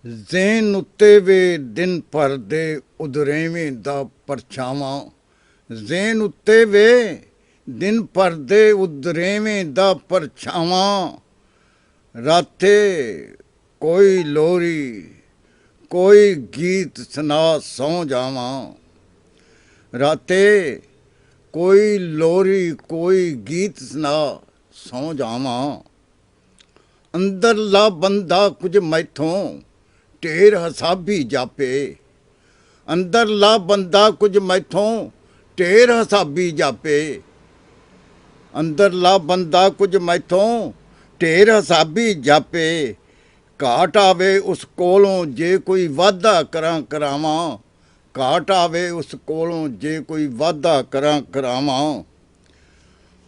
ਜ਼ੇਨ ਉੱਤੇ ਵੇ ਦਿਨ ਭਰ ਦੇ ਉਦਰੇਵੇਂ ਦਾ ਪਰਛਾਵਾਂ। ਜ਼ੇਨ ਉੱਤੇ ਵੇ ਦਿਨ ਭਰ ਦੇ ਉਦਰੇਵੇਂ ਦਾ ਪਰਛਾਵਾਂ। ਰਾਤੇ ਕੋਈ ਲੋਰੀ ਕੋਈ ਗੀਤ ਸੁਣਾ ਸੌਂ ਜਾਵਾਂ। ਰਾਤੇ ਕੋਈ ਲੋਰੀ ਕੋਈ ਗੀਤ ਸੁਣਾ ਸੌਂ ਜਾਵਾਂ। ਅੰਦਰਲਾ ਬੰਦਾ ਕੁਝ ਮੈਥੋਂ ਢੇਰ ਹਸਾਬੀ ਜਾਪੇ। ਅੰਦਰਲਾ ਬੰਦਾ ਕੁਝ ਮੈਥੋਂ ਢੇਰ ਹਸਾਬੀ ਜਾਪੇ। ਅੰਦਰਲਾ ਬੰਦਾ ਕੁਝ ਮੈਥੋਂ ਢੇਰ ਹਸਾਬੀ ਜਾਪੇ। ਘਾਟ ਆਵੇ ਉਸ ਕੋਲੋਂ ਜੇ ਕੋਈ ਵਾਧਾ ਕਰਾਂ ਕਰਾਵਾਂ। ਘਾਟ ਆਵੇ ਉਸ ਕੋਲੋਂ ਜੇ ਕੋਈ ਵਾਧਾ ਕਰਾਂ ਕਰਾਵਾਂ।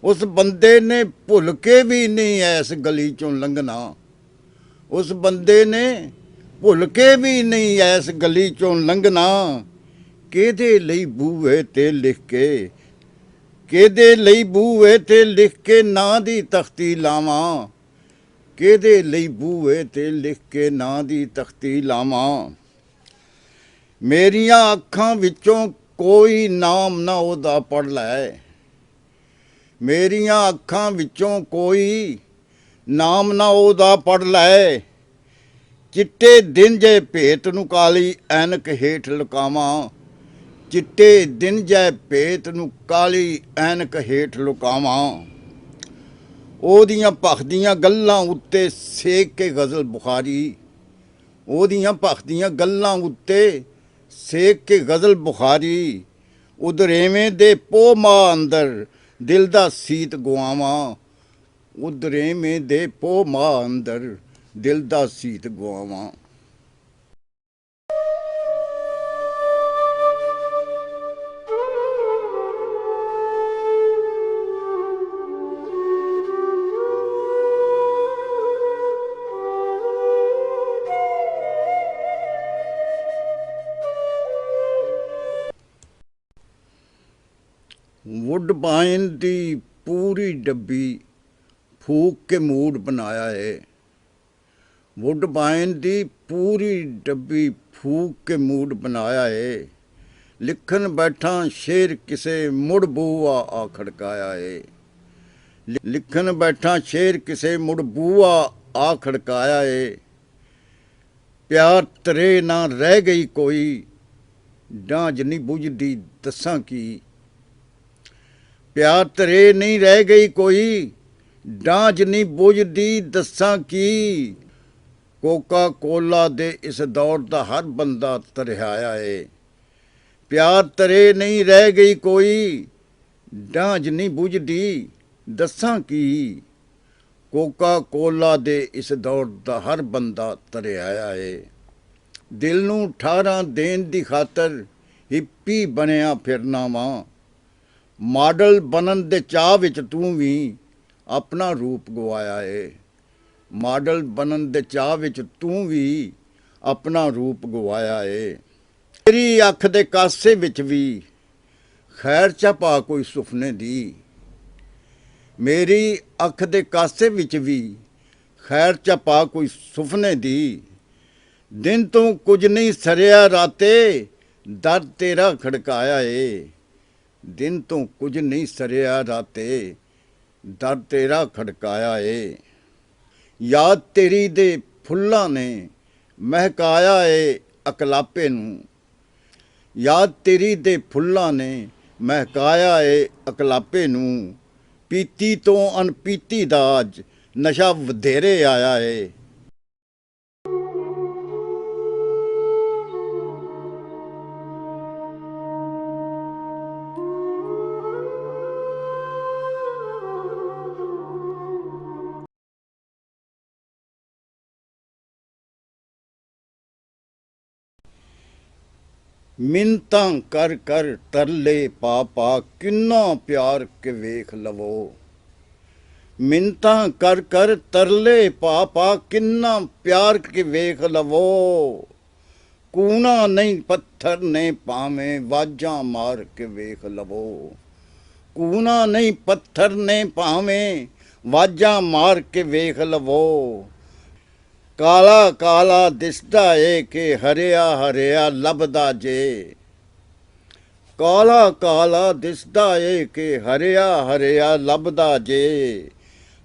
ਉਸ ਬੰਦੇ ਨੇ ਭੁੱਲ ਕੇ ਵੀ ਨਹੀਂ ਐਸ ਗਲੀ ਚੋਂ ਲੰਘਣਾ। ਉਸ ਬੰਦੇ ਨੇ ਭੁੱਲ ਕੇ ਵੀ ਨਹੀਂ ਐਸ ਗਲੀ ਚੋਂ ਲੰਘਣਾ। ਕਿਹਦੇ ਲਈ ਬੂਹੇ ਤੇ ਲਿਖ ਕੇ ਕਿਹਦੇ ਲਈ ਬੂਹੇ ਤੇ ਲਿਖ ਕੇ ਨਾਂ ਦੀ ਤਖਤੀ ਲਾਵਾਂ। ਕਿਹਦੇ ਲਈ ਬੂਹੇ ਤੇ ਲਿਖ ਕੇ ਨਾਂ ਦੀ ਤਖਤੀ ਲਾਵਾਂ। ਮੇਰੀਆਂ ਅੱਖਾਂ ਵਿੱਚੋਂ ਕੋਈ ਨਾਮ ਨਾ ਉਹਦਾ ਪੜ੍ਹ ਲੈ। ਮੇਰੀਆਂ ਅੱਖਾਂ ਵਿੱਚੋਂ ਕੋਈ ਨਾਮ ਨਾ ਉਹਦਾ ਪੜ੍ਹ ਲੈ। ਚਿੱਟੇ ਦਿਨ ਜੇ ਭੇਤ ਨੂੰ ਕਾਲੀ ਐਨਕ ਹੇਠ ਲੁਕਾਵਾਂ। ਚਿੱਟੇ ਦਿਨ ਜੇ ਭੇਤ ਨੂੰ ਕਾਲੀ ਐਨਕ ਹੇਠ ਲੁਕਾਵਾਂ। ਉਹਦੀਆਂ ਭਖਦੀਆਂ ਗੱਲਾਂ ਉੱਤੇ ਸੇਕ ਕੇ ਗਜ਼ਲ ਬੁਖਾਰੀ। ਉਹਦੀਆਂ ਭਖਦੀਆਂ ਗੱਲਾਂ ਉੱਤੇ ਸੇਕ ਕੇ ਗਜ਼ਲ ਬੁਖਾਰੀ। ਉਦਰੇਵੇਂ ਦੇ ਪੋਹ ਮਾਹ ਅੰਦਰ ਦਿਲ ਦਾ ਸੀਤ ਗਵਾਵਾਂ। ਉਦਰੇਵੇਂ ਦੇ ਪੋਹ ਮਾਹ ਅੰਦਰ ਦਿਲ ਦਾ ਸੀਤ ਗਵਾਵਾਂ। ਵੁੱਡਬਾਈਨ ਦੀ ਪੂਰੀ ਡੱਬੀ ਫੂਕ ਕੇ ਮੂਡ ਬਣਾਇਆ ਏ। ਵੁੱਡਬਾਈਨ ਦੀ ਪੂਰੀ ਡੱਬੀ ਫੂਕ ਕੇ ਮੂਡ ਬਣਾਇਆ ਏ। ਲਿਖਣ ਬੈਠਾ ਸ਼ੇਰ ਕਿਸੇ ਮੁੜ ਬੂਆ ਆ ਖੜਕਾਇਆ ਏ। ਲਿਖਣ ਬੈਠਾ ਸ਼ੇਰ ਕਿਸੇ ਮੁੜ ਬੂਆ ਆ ਖੜਕਾਇਆ ਏ। ਪਿਆਰ ਤਰੇ ਨਾ ਰਹਿ ਗਈ ਕੋਈ ਡਾਂਝ ਨਹੀਂ ਬੁਝਦੀ ਦੱਸਾਂ ਕੀ। ਪਿਆਰ ਤਰੇ ਨਹੀਂ ਰਹਿ ਗਈ ਕੋਈ ਡਾਂਝ ਨਹੀਂ ਬੁਝਦੀ ਦੱਸਾਂ ਕੀ। ਕੋਕਾ ਕੋਲਾ ਦੇ ਇਸ ਦੌਰ ਦਾ ਹਰ ਬੰਦਾ ਤਰਿਹਾਇਆ ਏ। ਪਿਆਰ ਤਰੇ ਨਹੀਂ ਰਹਿ ਗਈ ਕੋਈ ਡਾਂਝ ਨਹੀਂ ਬੁਝਦੀ ਦੱਸਾਂ ਕੀ। ਕੋਕਾ ਕੋਲਾ ਦੇ ਇਸ ਦੌਰ ਦਾ ਹਰ ਬੰਦਾ ਤਰਿਹਾਇਆ ਏ। ਦਿਲ ਨੂੰ ਠਾਰਾਂ ਦੇਣ ਦੀ ਖਾਤਰ ਹਿੱਪੀ ਬਣਿਆ ਫਿਰਨਾ ਵਾਂ। ਮਾਡਲ ਬਣਨ ਦੇ ਚਾਅ ਵਿੱਚ ਤੂੰ ਵੀ ਆਪਣਾ ਰੂਪ ਗਵਾਇਆ ਏ। ਮਾਡਲ ਬਣਨ ਦੇ ਚਾਅ ਵਿੱਚ ਤੂੰ ਵੀ ਆਪਣਾ ਰੂਪ ਗਵਾਇਆ ਏ। ਤੇਰੀ ਅੱਖ ਦੇ ਕਾਸੇ ਵਿੱਚ ਵੀ ਖੈਰ ਚਪਾ ਕੋਈ ਸੁਪਨੇ ਦੀ। ਮੇਰੀ ਅੱਖ ਦੇ ਕਾਸੇ ਵਿੱਚ ਵੀ ਖੈਰ ਚਪਾ ਕੋਈ ਸੁਪਨੇ ਦੀ। ਦਿਨ ਤੋਂ ਕੁਝ ਨਹੀਂ ਸਰਿਆ ਰਾਤੇ ਦਰ ਤੇਰਾ ਖੜਕਾਇਆ ਏ। ਦਿਨ ਤੋਂ ਕੁਝ ਨਹੀਂ ਸਰਿਆ ਰਾਤੇ ਦਰ ਤੇਰਾ ਖੜਕਾਇਆ ਏ। ਯਾਦ ਤੇਰੀ ਦੇ ਫੁੱਲਾਂ ਨੇ ਮਹਿਕਾਇਆ ਏ ਅਕਲਾਪੇ ਨੂੰ। ਯਾਦ ਤੇਰੀ ਦੇ ਫੁੱਲਾਂ ਨੇ ਮਹਿਕਾਇਆ ਏ ਅਕਲਾਪੇ ਨੂੰ। ਪੀਤੀ ਤੋਂ ਅਣਪੀਤੀ ਦਾ ਅੱਜ ਨਸ਼ਾ ਵਧੇਰੇ ਆਇਆ ਏ। ਮਿੰਨਤਾਂ ਕਰ ਕਰ ਤਰਲੇ ਪਾ ਪਾ ਕਿੰਨਾ ਪਿਆਰ ਕੇ ਵੇਖ ਲਵੋ। ਮਿੰਨਤਾਂ ਕਰ ਕਰ ਤਰਲੇ ਪਾ ਪਾ ਕਿੰਨਾ ਪਿਆਰ ਕੇ ਵੇਖ ਲਵੋ। ਕੂਣਾ ਨਹੀਂ ਪੱਥਰ ਨੇ ਭਾਵੇਂ ਵਾਜਾਂ ਮਾਰ ਕੇ ਵੇਖ ਲਵੋ। ਕੂਣਾ ਨਹੀਂ ਪੱਥਰ ਨੇ ਭਾਵੇਂ ਵਾਜਾਂ ਮਾਰ ਕੇ ਵੇਖ ਲਵੋ। ਕਾਲਾ ਕਾਲਾ ਦਿਸਦਾ ਏ ਕਿ ਹਰਿਆ ਹਰਿਆ ਲੱਭਦਾ ਜੇ। ਕਾਲਾ ਕਾਲਾ ਦਿਸਦਾ ਏ ਕਿ ਹਰਿਆ ਹਰਿਆ ਲੱਭਦਾ ਜੇ।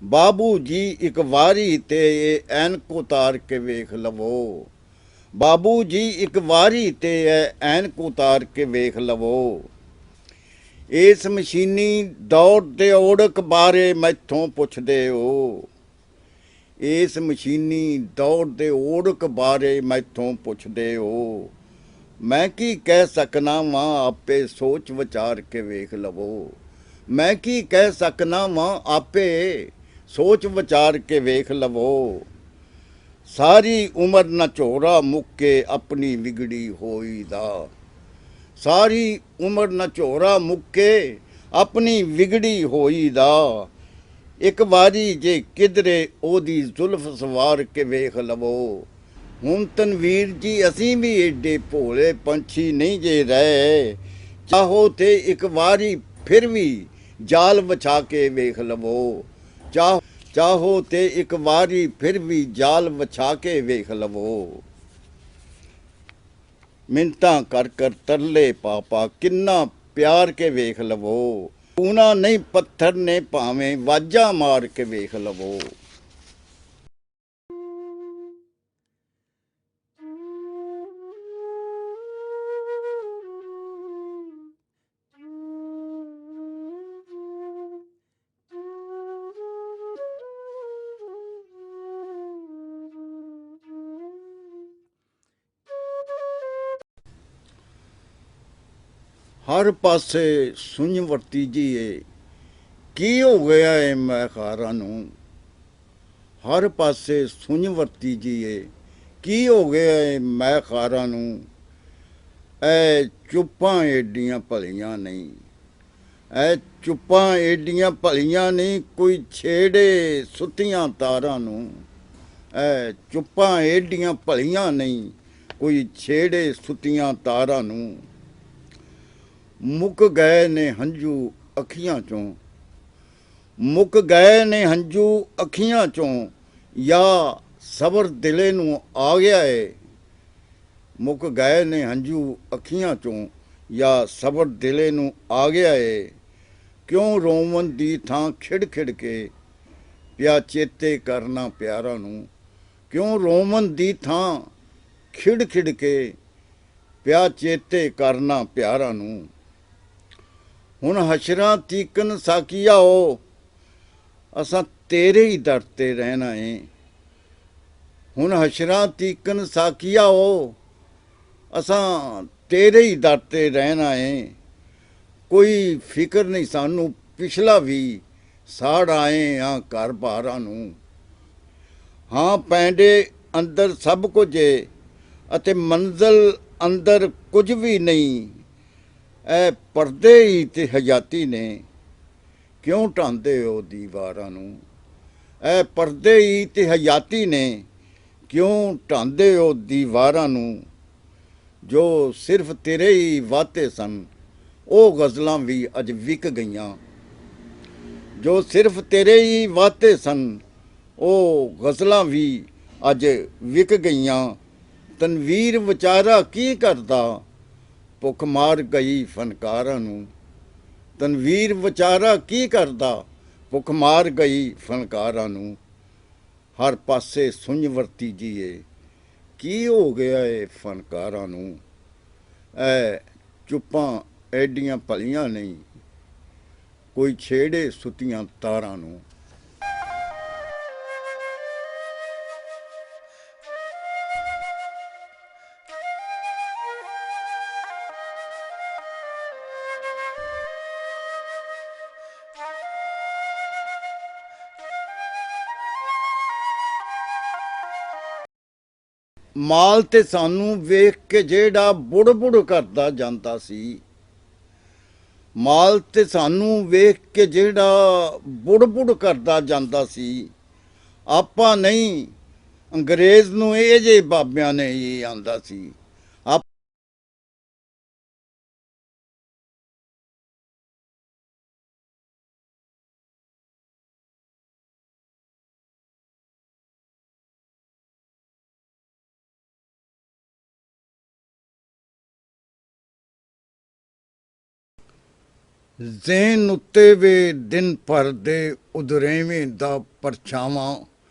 ਬਾਬੂ ਜੀ ਇੱਕ ਵਾਰੀ ਤੇ ਇਹ ਐਨਕ ਉਤਾਰ ਕੇ ਵੇਖ ਲਵੋ। ਬਾਬੂ ਜੀ ਇੱਕ ਵਾਰੀ ਤੇ ਇਹ ਐਨਕ ਉਤਾਰ ਕੇ ਵੇਖ ਲਵੋ। ਇਸ ਮਸ਼ੀਨੀ ਦੌੜ ਦੇ ਓੜਕ ਬਾਰੇ ਮੈਥੋਂ ਪੁੱਛਦੇ ਹੋ। ਇਸ ਮਸ਼ੀਨੀ ਦੌੜ ਦੇ ਓੜਕ ਬਾਰੇ ਮੈਥੋਂ ਪੁੱਛਦੇ ਹੋ। ਮੈਂ ਕੀ ਕਹਿ ਸਕਣਾ ਵਾਂ ਆਪੇ ਸੋਚ ਵਿਚਾਰ ਕੇ ਵੇਖ ਲਵੋ। ਮੈਂ ਕੀ ਕਹਿ ਸਕਣਾ ਵਾਂ ਆਪੇ ਸੋਚ ਵਿਚਾਰ ਕੇ ਵੇਖ ਲਵੋ। ਸਾਰੀ ਉਮਰ ਨਾ ਝੋਰਾ ਮੁੱਕੇ ਆਪਣੀ ਵਿਗੜੀ ਹੋਈ ਦਾ। ਸਾਰੀ ਉਮਰ ਨਾ ਝੋਰਾ ਮੁੱਕੇ ਆਪਣੀ ਵਿਗੜੀ ਹੋਈ ਦਾ। ਇੱਕ ਵਾਰੀ ਜੇ ਕਿਧਰੇ ਉਹਦੀ ਜ਼ੁਲਫ ਸਵਾਰ ਕੇ ਵੇਖ ਲਵੋ। ਹੁਣ ਤਨਵੀਰ ਜੀ ਅਸੀਂ ਵੀ ਏਡੇ ਭੋਲੇ ਪੰਛੀ ਨਹੀਂ ਜੇ ਰਹੇ। ਚਾਹੋ ਤੇ ਇੱਕ ਵਾਰੀ ਫਿਰ ਵੀ ਜਾਲ ਵਿਛਾ ਕੇ ਵੇਖ ਲਵੋ। ਚਾਹੋ ਤੇ ਇੱਕ ਵਾਰੀ ਫਿਰ ਵੀ ਜਾਲ ਵਿਛਾ ਕੇ ਵੇਖ ਲਵੋ। ਮਿੰਨਤਾਂ ਕਰ ਕਰ ਤਰਲੇ ਪਾ ਪਾ ਕਿੰਨਾ ਪਿਆਰ ਕੇ ਵੇਖ ਲਵੋ। ਪੂਣਾ ਨਹੀਂ ਪੱਥਰ ਨੇ ਭਾਵੇਂ ਵਾਜਾਂ ਮਾਰ ਕੇ ਵੇਖ ਲਵੋ। ਹਰ ਪਾਸੇ ਸੁੰਝ ਵਰਤੀ ਜੀ ਏ ਕੀ ਹੋ ਗਿਆ ਏ ਮੈਖਾਰਾਂ ਨੂੰ। ਹਰ ਪਾਸੇ ਸੁੰਝ ਵਰਤੀ ਜੀ ਏ ਕੀ ਹੋ ਗਿਆ ਏ ਮੈਖਾਰਾਂ ਨੂੰ। ਐ ਚੁੱਪਾਂ ਏਡੀਆਂ ਭਲੀਆਂ ਨਹੀਂ। ਐ ਚੁੱਪਾਂ ਏਡੀਆਂ ਭਲੀਆਂ ਨਹੀਂ ਕੋਈ ਛੇੜੇ ਸੁੱਤੀਆਂ ਤਾਰਾਂ ਨੂੰ। ਐ ਚੁੱਪਾਂ ਏਡੀਆਂ ਭਲੀਆਂ ਨਹੀਂ ਕੋਈ ਛੇੜੇ ਸੁੱਤੀਆਂ ਤਾਰਾਂ ਨੂੰ। ਮੁੱਕ ਗਏ ਨੇ ਹੰਝੂ ਅੱਖੀਆਂ ਚੋਂ। ਮੁੱਕ ਗਏ ਨੇ ਹੰਝੂ ਅੱਖੀਆਂ ਚੋਂ ਜਾਂ ਸਬਰ ਦਿਲੇ ਨੂੰ ਆ ਗਿਆ ਏ। ਮੁੱਕ ਗਏ ਨੇ ਹੰਝੂ ਅੱਖੀਆਂ ਚੋਂ ਜਾਂ ਸਬਰ ਦਿਲੇ ਨੂੰ ਆ ਗਿਆ ਏ। ਕਿਉਂ ਰੋਵਣ ਦੀ ਥਾਂ ਖਿੜ ਖਿੜ ਕੇ ਪਿਆ ਚੇਤੇ ਕਰਨਾ ਪਿਆਰਾਂ ਨੂੰ। ਕਿਉਂ ਰੋਵਣ ਦੀ ਥਾਂ ਖਿੜ ਖਿੜ ਕੇ ਪਿਆ ਚੇਤੇ ਕਰਨਾ ਪਿਆਰਾਂ ਨੂੰ। ਹੁਣ ਹਸ਼ਰਾਂ ਤੀਕਨ ਸਾਕੀਆਓ ਅਸਾਂ ਤੇਰੇ ਹੀ ਦਰ ਤੇ ਰਹਿਣਾ ਏ। ਹੁਣ ਹਸ਼ਰਾਂ ਤੀਕਨ ਸਾਕੀਆਓ ਅਸਾਂ ਤੇਰੇ ਹੀ ਦਰ ਤੇ ਰਹਿਣਾ ਏ। ਕੋਈ ਫਿਕਰ ਨਹੀਂ ਸਾਨੂੰ ਪਿਛਲਾ ਵੀ ਸਾੜ ਆਏ ਹਾਂ ਘਰ ਬਾਰਾਂ ਨੂੰ। ਹਾਂ ਪੈਂਡੇ ਅੰਦਰ ਸਭ ਕੁਝ ਏ ਅਤੇ ਮੰਜ਼ਲ ਅੰਦਰ ਕੁਝ ਵੀ ਨਹੀਂ। ਇਹ ਪਰਦੇ ਹੀ ਤੇ ਹਯਾਤੀ ਨੇ ਕਿਉਂ ਢਾਂਦੇ ਹੋ ਦੀਵਾਰਾਂ ਨੂੰ। ਇਹ ਪਰਦੇ ਹੀ ਤੇ ਹਯਾਤੀ ਨੇ ਕਿਉਂ ਢਾਂਦੇ ਹੋ ਦੀਵਾਰਾਂ ਨੂੰ। ਜੋ ਸਿਰਫ ਤੇਰੇ ਹੀ ਵਾਅਤੇ ਸਨ ਉਹ ਗਜ਼ਲਾਂ ਵੀ ਅੱਜ ਵਿਕ ਗਈਆਂ। ਜੋ ਸਿਰਫ ਤੇਰੇ ਹੀ ਵਾਅਤੇ ਸਨ ਉਹ ਗਜ਼ਲਾਂ ਵੀ ਅੱਜ ਵਿਕ ਗਈਆਂ। ਤਨਵੀਰ ਵਿਚਾਰਾ ਕੀ ਕਰਦਾ ਭੁੱਖ ਮਾਰ ਗਈ ਫਨਕਾਰਾਂ ਨੂੰ। ਤਨਵੀਰ ਵਿਚਾਰਾ ਕੀ ਕਰਦਾ ਭੁੱਖ ਮਾਰ ਗਈ ਫਨਕਾਰਾਂ ਨੂੰ। ਹਰ ਪਾਸੇ ਸੁੰਝ ਵਰਤੀ ਜੀਏ ਕੀ ਹੋ ਗਿਆ ਏ ਫਨਕਾਰਾਂ ਨੂੰ। ਐ ਚੁੱਪਾਂ ਐਡੀਆਂ ਭਲੀਆਂ ਨਹੀਂ ਕੋਈ ਛੇੜੇ ਸੁੱਤੀਆਂ ਤਾਰਾਂ ਨੂੰ। ਮਾਲ ਤੇ ਸਾਨੂੰ ਵੇਖ ਕੇ ਜਿਹੜਾ ਬੁੜ ਬੁੜ ਕਰਦਾ ਜਾਂਦਾ ਸੀ। ਮਾਲ ਤੇ ਸਾਨੂੰ ਵੇਖ ਕੇ ਜਿਹੜਾ ਬੁੜ ਬੁੜ ਕਰਦਾ ਜਾਂਦਾ ਸੀ। ਆਪਾਂ ਨਹੀਂ ਅੰਗਰੇਜ਼ ਨੂੰ ਇਹ ਜੇ ਬਾਬਿਆਂ ਨੇ ਇਹ ਆਂਦਾ ਸੀ। ਜ਼ੇਨ ਉੱਤੇ ਵੇ ਦਿਨ ਭਰ ਦੇ ਉਦਰੇਵੇਂ ਦਾ ਪਰਛਾਵਾਂ।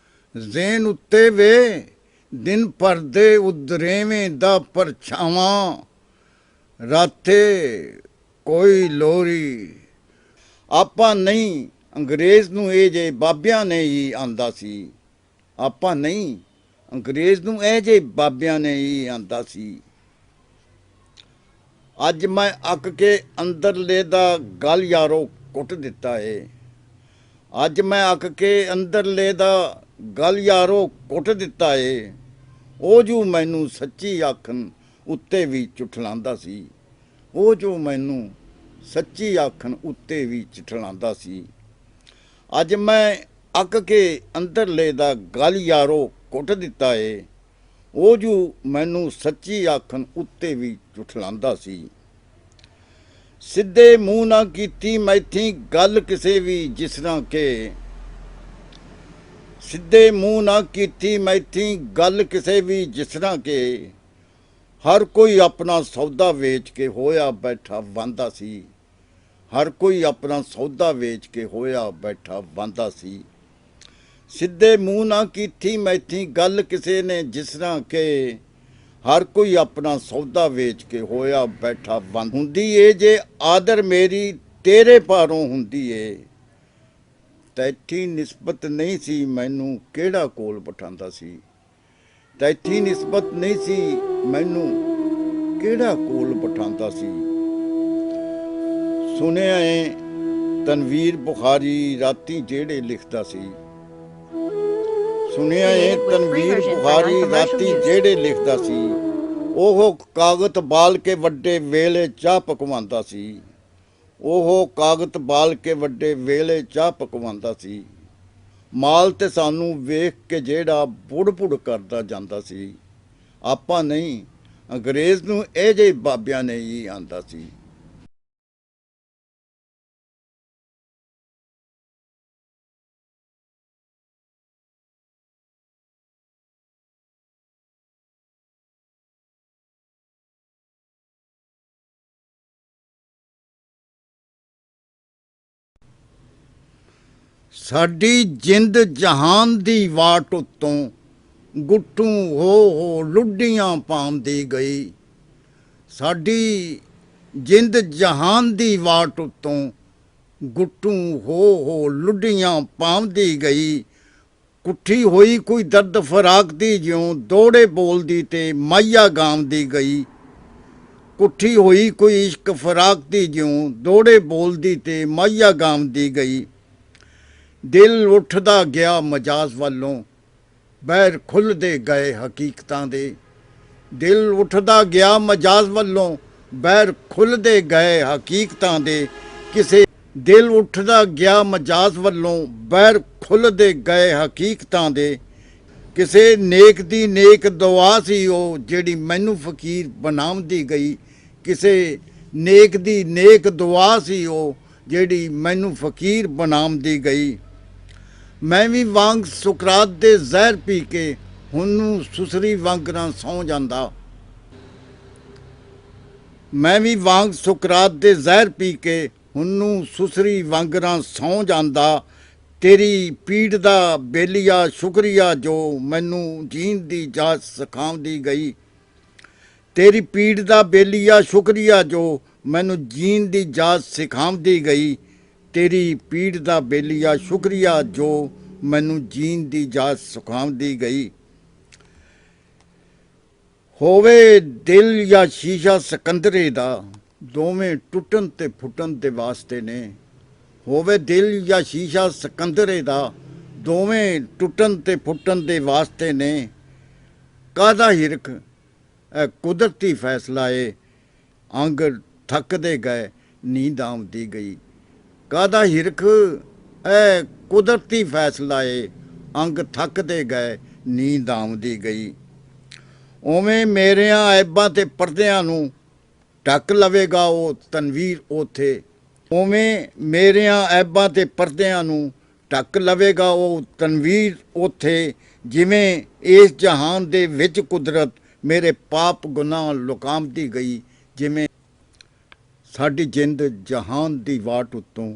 ਜ਼ੇਨ ਉੱਤੇ ਵੇ ਦਿਨ ਭਰ ਦੇ ਉਦਰੇਵੇਂ ਦਾ ਪਰਛਾਵਾਂ। ਰਾਤੇ ਕੋਈ ਲੋਰੀ। ਆਪਾਂ ਨਹੀਂ, ਅੰਗਰੇਜ਼ ਨੂੰ ਇਹ ਜੇ ਬਾਬਿਆਂ ਨੇ ਹੀ ਆਂਦਾ ਸੀ। ਆਪਾਂ ਨਹੀਂ, ਅੰਗਰੇਜ਼ ਨੂੰ ਇਹ ਜੇ ਬਾਬਿਆਂ ਨੇ ਹੀ ਆਂਦਾ ਸੀ। ਅੱਜ ਮੈਂ ਅੱਕ ਕੇ ਅੰਦਰਲੇ ਦਾ ਗਲ ਯਾਰੋ ਕੁੱਟ ਦਿੱਤਾ ਏ। ਅੱਜ ਮੈਂ ਅੱਕ ਕੇ ਅੰਦਰਲੇ ਦਾ ਗਲ ਯਾਰੋ ਕੁੱਟ ਦਿੱਤਾ ਏ। ਉਹ ਜੋ ਮੈਨੂੰ ਸੱਚੀ ਆਖਣ ਉੱਤੇ ਵੀ ਝੁਠਲਾਉਂਦਾ ਸੀ। ਉਹ ਜੋ ਮੈਨੂੰ ਸੱਚੀ ਆਖਣ ਉੱਤੇ ਵੀ ਝੁਠਲਾਉਂਦਾ ਸੀ। ਅੱਜ ਮੈਂ ਅੱਕ ਕੇ ਅੰਦਰਲੇ ਦਾ ਗਲ ਯਾਰੋ ਕੁੱਟ ਦਿੱਤਾ ਏ। ਉਹ ਜੋ ਮੈਨੂੰ ਸੱਚੀ ਆਖਣ ਉੱਤੇ ਵੀ ਝੁਠਲਾਉਂਦਾ ਸੀ। ਸਿੱਧੇ ਮੂੰਹ ਨਾ ਕੀਤੀ ਮੈਥੀ ਗੱਲ ਕਿਸੇ ਵੀ ਜਿਸ ਤਰ੍ਹਾਂ ਕਿ। ਸਿੱਧੇ ਮੂੰਹ ਨਾ ਕੀਤੀ ਮੈਥੀ ਗੱਲ ਕਿਸੇ ਵੀ ਜਿਸ ਤਰ੍ਹਾਂ ਕਿ। ਹਰ ਕੋਈ ਆਪਣਾ ਸੌਦਾ ਵੇਚ ਕੇ ਹੋਇਆ ਬੈਠਾ ਵਾਂਦਾ ਸੀ। ਹਰ ਕੋਈ ਆਪਣਾ ਸੌਦਾ ਵੇਚ ਕੇ ਹੋਇਆ ਬੈਠਾ ਵਾਂਦਾ ਸੀ। ਸਿੱਧੇ ਮੂੰਹ ਨਾ ਕੀਤੀ ਮੈਥੀ ਗੱਲ ਕਿਸੇ ਨੇ ਜਿਸ ਤਰ੍ਹਾਂ ਕਿ। ਹਰ ਕੋਈ ਆਪਣਾ ਸੌਦਾ ਵੇਚ ਕੇ ਹੋਇਆ ਬੈਠਾ ਬੰਦ। ਹੁੰਦੀ ਏ ਜੇ ਆਦਰ ਮੇਰੀ ਤੇਰੇ ਭਾਰੋਂ ਹੁੰਦੀ ਏ। ਤੈਥੀ ਨਿਸਬਤ ਨਹੀਂ ਸੀ ਮੈਨੂੰ ਕਿਹੜਾ ਕੋਲ ਬਿਠਾਉਂਦਾ ਸੀ। ਤੈਥੀ ਨਿਸਬਤ ਨਹੀਂ ਸੀ ਮੈਨੂੰ ਕਿਹੜਾ ਕੋਲ ਬਿਠਾਉਂਦਾ ਸੀ। ਸੁਣਿਆ ਏ ਤਨਵੀਰ ਬੁਖਾਰੀ ਰਾਤੀ ਜਿਹੜੇ ਲਿਖਦਾ ਸੀ। ਸੁਣਿਆ ਏ ਤਨਵੀਰ ਬੁਖਾਰੀ ਰਾਤੀ ਜਿਹੜੇ ਲਿਖਦਾ ਸੀ। ਉਹ ਕਾਗਤ ਬਾਲ ਕੇ ਵੱਡੇ ਵੇਲੇ ਚਾਹ ਪਕਵਾਉਂਦਾ ਸੀ। ਉਹ ਕਾਗਤ ਬਾਲ ਕੇ ਵੱਡੇ ਵੇਲੇ ਚਾਹ ਪਕਵਾਉਂਦਾ ਸੀ। ਮਾਲ ਤੇ ਸਾਨੂੰ ਵੇਖ ਕੇ ਜਿਹੜਾ ਬੁੜ ਕਰਦਾ ਜਾਂਦਾ ਸੀ। ਆਪਾਂ ਨਹੀਂ, ਅੰਗਰੇਜ਼ ਨੂੰ ਇਹ ਜਿਹੇ ਬਾਬਿਆਂ ਨੇ ਹੀ ਆਂਦਾ ਸੀ। ਸਾਡੀ ਜਿੰਦ ਜਹਾਨ ਦੀ ਵਾਟ ਉੱਤੋਂ ਗੁੱਟੂ ਹੋ ਲੁੱਡੀਆਂ ਪਾਉਂਦੀ ਗਈ। ਸਾਡੀ ਜਿੰਦ ਜਹਾਨ ਦੀ ਵਾਟ ਉੱਤੋਂ ਗੁੱਟੂ ਹੋ ਲੁੱਡੀਆਂ ਪਾਉਂਦੀ ਗਈ। ਕੁੱਠੀ ਹੋਈ ਕੋਈ ਦਰਦ ਫਰਾਕ ਦੀ ਜਿਉਂ ਦੋੜੇ ਬੋਲਦੀ ਤੇ ਮਾਈਆ ਗਾਉਂਦੀ ਗਈ। ਕੁੱਠੀ ਹੋਈ ਕੋਈ ਇਸ਼ਕ ਫਰਾਕ ਦੀ ਜਿਉਂ ਦੋੜੇ ਬੋਲਦੀ ਤੇ ਮਾਈਆ ਗਾਉਂਦੀ ਗਈ। ਦਿਲ ਉੱਠਦਾ ਗਿਆ ਮਜਾਜ਼ ਵੱਲੋਂ ਬਹਿਰ ਖੁੱਲ੍ਹਦੇ ਗਏ ਹਕੀਕਤਾਂ ਦੇ। ਦਿਲ ਉੱਠਦਾ ਗਿਆ ਮਜਾਜ਼ ਵੱਲੋਂ ਬਹਿਰ ਖੁੱਲ੍ਹਦੇ ਗਏ ਹਕੀਕਤਾਂ ਦੇ। ਕਿਸੇ ਦਿਲ ਉੱਠਦਾ ਗਿਆ ਮਜਾਜ਼ ਵੱਲੋਂ ਬਹਿਰ ਖੁੱਲ੍ਹਦੇ ਗਏ ਹਕੀਕਤਾਂ ਦੇ। ਕਿਸੇ ਨੇਕ ਦੀ ਨੇਕ ਦੁਆ ਸੀ ਉਹ ਜਿਹੜੀ ਮੈਨੂੰ ਫਕੀਰ ਬਣਾਉਂਦੀ ਗਈ। ਕਿਸੇ ਨੇਕ ਦੀ ਨੇਕ ਦੁਆ ਸੀ ਉਹ ਜਿਹੜੀ ਮੈਨੂੰ ਫਕੀਰ ਬਣਾਉਂਦੀ ਗਈ। ਮੈਂ ਵੀ ਵਾਂਗ ਸੁਕਰਾਤ ਦੇ ਜ਼ਹਿਰ ਪੀ ਕੇ ਹੁਣ ਨੂੰ ਸੁਸਰੀ ਵਾਂਗਰਾਂ ਸੌਂ ਜਾਂਦਾ। ਮੈਂ ਵੀ ਵਾਂਗ ਸੁਕਰਾਤ ਦੇ ਜ਼ਹਿਰ ਪੀ ਕੇ ਹੁਣ ਨੂੰ ਸੁਸਰੀ ਵਾਂਗਰਾਂ ਸੌਂ ਜਾਂਦਾ। ਤੇਰੀ ਪੀੜ ਦਾ ਬੇਲੀਆ ਸ਼ੁਕਰੀਆ ਜੋ ਮੈਨੂੰ ਜੀਣ ਦੀ ਜਾਚ ਸਿਖਾਉਂਦੀ ਗਈ। ਤੇਰੀ ਪੀੜ ਦਾ ਬੇਲੀਆ ਸ਼ੁਕਰੀਆ ਜੋ ਮੈਨੂੰ ਜੀਣ ਦੀ ਜਾਚ ਸਿਖਾਉਂਦੀ ਗਈ। ਤੇਰੀ ਪੀੜ ਦਾ ਬੇਲੀਆ ਸ਼ੁਕਰੀਆ ਜੋ ਮੈਨੂੰ ਜੀਣ ਦੀ ਜਾਚ ਸਿਖਾਉਂਦੀ ਗਈ। ਹੋਵੇ ਦਿਲ ਜਾਂ ਸ਼ੀਸ਼ਾ ਸਿਕੰਦਰੇ ਦਾ ਦੋਵੇਂ ਟੁੱਟਣ ਤੇ ਫੁੱਟਣ ਦੇ ਵਾਸਤੇ ਨੇ। ਹੋਵੇ ਦਿਲ ਜਾਂ ਸ਼ੀਸ਼ਾ ਸਿਕੰਦਰੇ ਦਾ ਦੋਵੇਂ ਟੁੱਟਣ ਤੇ ਫੁੱਟਣ ਦੇ ਵਾਸਤੇ ਨੇ। ਕਾਹਦਾ ਹਿਰਖ ਇਹ ਕੁਦਰਤੀ ਫੈਸਲਾ ਏ ਅੰਗ ਥੱਕਦੇ ਗਏ ਨੀਂਦ ਆਉਂਦੀ ਗਈ। ਕਾਹਦਾ ਹਿਰਖ ਇਹ ਕੁਦਰਤੀ ਫੈਸਲਾ ਏ ਅੰਗ ਥੱਕਦੇ ਗਏ ਨੀਂਦ ਆਉਂਦੀ ਗਈ। ਉਵੇਂ ਮੇਰਿਆਂ ਐਬਾਂ ਤੇ ਪਰਦਿਆਂ ਨੂੰ ਢੱਕ ਲਵੇਗਾ ਉਹ ਤਨਵੀਰ ਉੱਥੇ। ਉਵੇਂ ਮੇਰਿਆਂ ਐਬਾਂ ਤੇ ਪਰਦਿਆਂ ਨੂੰ ਢੱਕ ਲਵੇਗਾ ਉਹ ਤਨਵੀਰ ਉੱਥੇ। ਜਿਵੇਂ ਇਸ ਜਹਾਨ ਦੇ ਵਿੱਚ ਕੁਦਰਤ ਮੇਰੇ ਪਾਪ ਗੁਨਾਹ ਲੁਕਾਉਂਦੀ ਗਈ। ਜਿਵੇਂ ਸਾਡੀ ਜਿੰਦ ਜਹਾਨ ਦੀ ਵਾਟ ਉੱਤੋਂ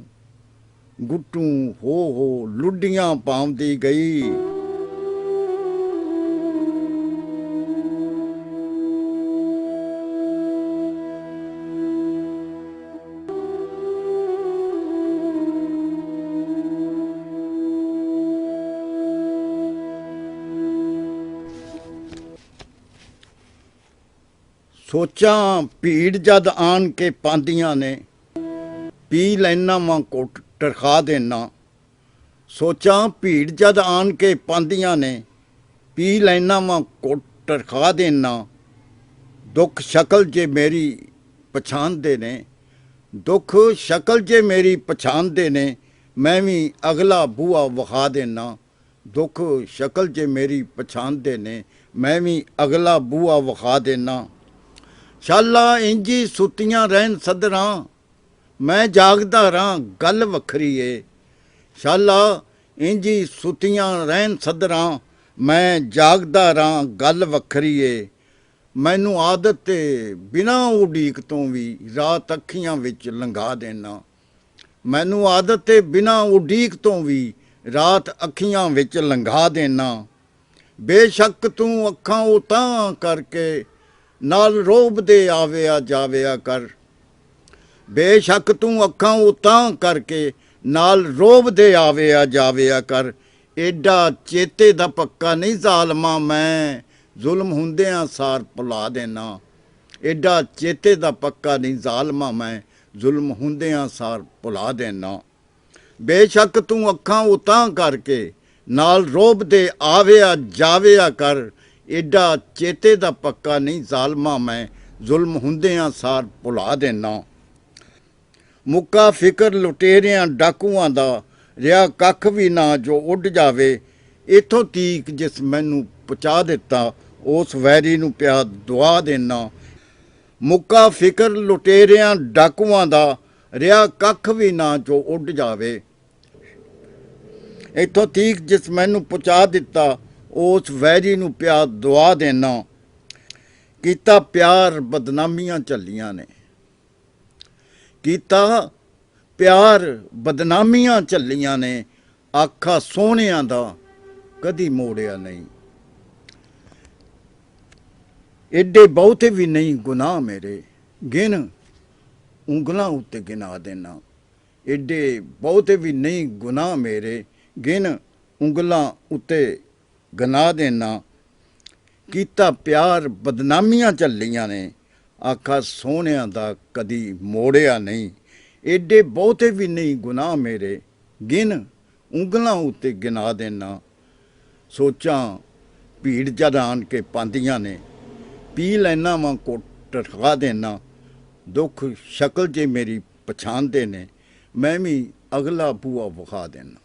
ਗੁੱਟੂ ਹੋ ਲੁੱਡੀਆਂ ਪਾਉਂਦੀ ਗਈ। ਸੋਚਾਂ ਭੀੜ ਜਦ ਆਣ ਕੇ ਪਾਂਦੀਆਂ ਨੇ, ਪੀ ਲੈਨਾ ਵਾਂ ਘੁੱਟ ਟਰਖਾ ਦੇਨਾ। ਸੋਚਾਂ ਭੀੜ ਜਦ ਆਣ ਕੇ ਪਾਂਦੀਆਂ ਨੇ, ਪੀ ਲੈਨਾ ਵਾਂ ਘੁੱਟ ਟਰਖਾ ਦੇਨਾ। ਦੁੱਖ ਸ਼ਕਲ ਜੇ ਮੇਰੀ ਪਛਾਣਦੇ ਨੇ, ਦੁੱਖ ਸ਼ਕਲ ਜੇ ਮੇਰੀ ਪਛਾਣਦੇ ਨੇ, ਮੈਂ ਵੀ ਅਗਲਾ ਬੂਹਾ ਵਿਖਾ ਦੇਨਾ। ਦੁੱਖ ਸ਼ਕਲ ਜੇ ਮੇਰੀ ਪਛਾਣਦੇ ਨੇ, ਮੈਂ ਵੀ ਅਗਲਾ ਬੂਹਾ ਵਿਖਾ ਦੇਨਾ। ਸ਼ਾਲਾ ਇੰਜੀ ਸੁੱਤੀਆਂ ਰਹਿਣ ਸੱਧਰਾਂ, ਮੈਂ ਜਾਗਦਾ ਰਾਂ ਗੱਲ ਵੱਖਰੀ ਏ। ਸ਼ਾਲਾ ਇੰਜੀ ਸੁੱਤੀਆਂ ਰਹਿਣ ਸੱਧਰਾਂ, ਮੈਂ ਜਾਗਦਾ ਰਾਂ ਗੱਲ ਵੱਖਰੀ ਏ। ਮੈਨੂੰ ਆਦਤ ਏ ਬਿਨਾਂ ਉਡੀਕ ਤੋਂ ਵੀ ਰਾਤ ਅੱਖੀਆਂ ਵਿੱਚ ਲੰਘਾ ਦੇਣਾ। ਮੈਨੂੰ ਆਦਤ ਏ ਬਿਨਾਂ ਉਡੀਕ ਤੋਂ ਵੀ ਰਾਤ ਅੱਖੀਆਂ ਵਿੱਚ ਲੰਘਾ ਦੇਣਾ। ਬੇਸ਼ੱਕ ਤੂੰ ਅੱਖਾਂ ਉਤਾਂ ਕਰਕੇ ਨਾਲ ਰੋਬ ਦੇ ਆਵਿਆ ਜਾਵਿਆ ਕਰ। ਬੇਸ਼ੱਕ ਤੂੰ ਅੱਖਾਂ ਉਤਾਂ ਕਰਕੇ ਨਾਲ ਰੋਬ ਦੇ ਆਵਿਆ ਜਾਵਿਆ ਕਰ। ਏਡਾ ਚੇਤੇ ਦਾ ਪੱਕਾ ਨਹੀਂ ਜ਼ਾਲਮਾ ਮੈਂ, ਜ਼ੁਲਮ ਹੁੰਦਿਆਂ ਸਾਰ ਭੁਲਾ ਦੇਣਾ। ਏਡਾ ਚੇਤੇ ਦਾ ਪੱਕਾ ਨਹੀਂ ਜ਼ਾਲਮਾ ਮੈਂ, ਜ਼ੁਲਮ ਹੁੰਦਿਆਂ ਸਾਰ ਭੁਲਾ ਦੇਣਾ। ਬੇਸ਼ੱਕ ਤੂੰ ਅੱਖਾਂ ਉਤਾਂ ਕਰਕੇ ਨਾਲ ਰੋਬ ਦੇ ਆਵਿਆ ਜਾਵਿਆ ਕਰ। ਏਡਾ ਚੇਤੇ ਦਾ ਪੱਕਾ ਨਹੀਂ ਜ਼ਾਲਮਾ ਮੈਂ, ਜ਼ੁਲਮ ਹੁੰਦਿਆਂ ਸਾਰ ਭੁਲਾ ਦੇਣਾ। ਮੁੱਕਾ ਫਿਕਰ ਲੁਟੇਰਿਆਂ ਡਾਕੂਆਂ ਦਾ, ਰਿਹਾ ਕੱਖ ਵੀ ਨਾ ਜੋ ਉੱਡ ਜਾਵੇ। ਇੱਥੋਂ ਤੀਕ ਜਿਸ ਮੈਨੂੰ ਪਹੁੰਚਾ ਦਿੱਤਾ, ਉਸ ਵੈਰੀ ਨੂੰ ਪਿਆ ਦੁਆ ਦੇਣਾ। ਮੁੱਕਾ ਫਿਕਰ ਲੁਟੇਰਿਆਂ ਡਾਕੂਆਂ ਦਾ, ਰਿਹਾ ਕੱਖ ਵੀ ਨਾ ਜੋ ਉੱਡ ਜਾਵੇ। ਇੱਥੋਂ ਤੀਕ ਜਿਸ ਮੈਨੂੰ ਪਹੁੰਚਾ ਦਿੱਤਾ, ਉਸ ਵੈਰੀ ਨੂੰ ਪਿਆ ਦੁਆ ਦੇਣਾ। ਕੀਤਾ ਪਿਆਰ ਬਦਨਾਮੀਆਂ ਝੱਲੀਆਂ ਨੇ, ਕੀਤਾ ਪਿਆਰ ਬਦਨਾਮੀਆਂ ਝੱਲੀਆਂ ਨੇ। ਆਖਾ ਸੋਹਣਿਆਂ ਦਾ ਕਦੀ ਮੋੜਿਆ ਨਹੀਂ। ਏਡੇ ਬਹੁਤੇ ਵੀ ਨਹੀਂ ਗੁਨਾਹ ਮੇਰੇ, ਗਿਣ ਉਂਗਲਾਂ ਉੱਤੇ ਗਿਣਾ ਦੇਣਾ। ਏਡੇ ਬਹੁਤੇ ਵੀ ਨਹੀਂ ਗੁਨਾਹ ਮੇਰੇ, ਗਿਣ ਉਂਗਲਾਂ ਉੱਤੇ ਗਿਣਾ ਦੇਣਾ। ਕੀਤਾ ਪਿਆਰ ਬਦਨਾਮੀਆਂ ਝੱਲੀਆਂ ਨੇ, ਆਖਾ ਸੋਹਣਿਆਂ ਦਾ ਕਦੀ ਮੋੜਿਆ ਨਹੀਂ। ਏਡੇ ਬਹੁਤੇ ਵੀ ਨਹੀਂ ਗੁਨਾਹ ਮੇਰੇ, ਗਿਣ ਉਂਗਲਾਂ ਉੱਤੇ ਗਿਣਾ ਦੇਣਾ। ਸੋਚਾਂ ਭੀੜ ਜਦ ਆਣ ਕੇ ਪਾਂਦੀਆਂ ਨੇ, ਪੀ ਲੈਨਾ ਵਾਂ ਘੁੱਟ ਟਰਖਾ ਦੇਣਾ। ਦੁੱਖ ਸ਼ਕਲ ਜੇ ਮੇਰੀ ਪਛਾਣਦੇ ਨੇ, ਮੈਂ ਵੀ ਅਗਲਾ ਬੂਹਾ ਵਿਖਾ ਦੇਣਾ।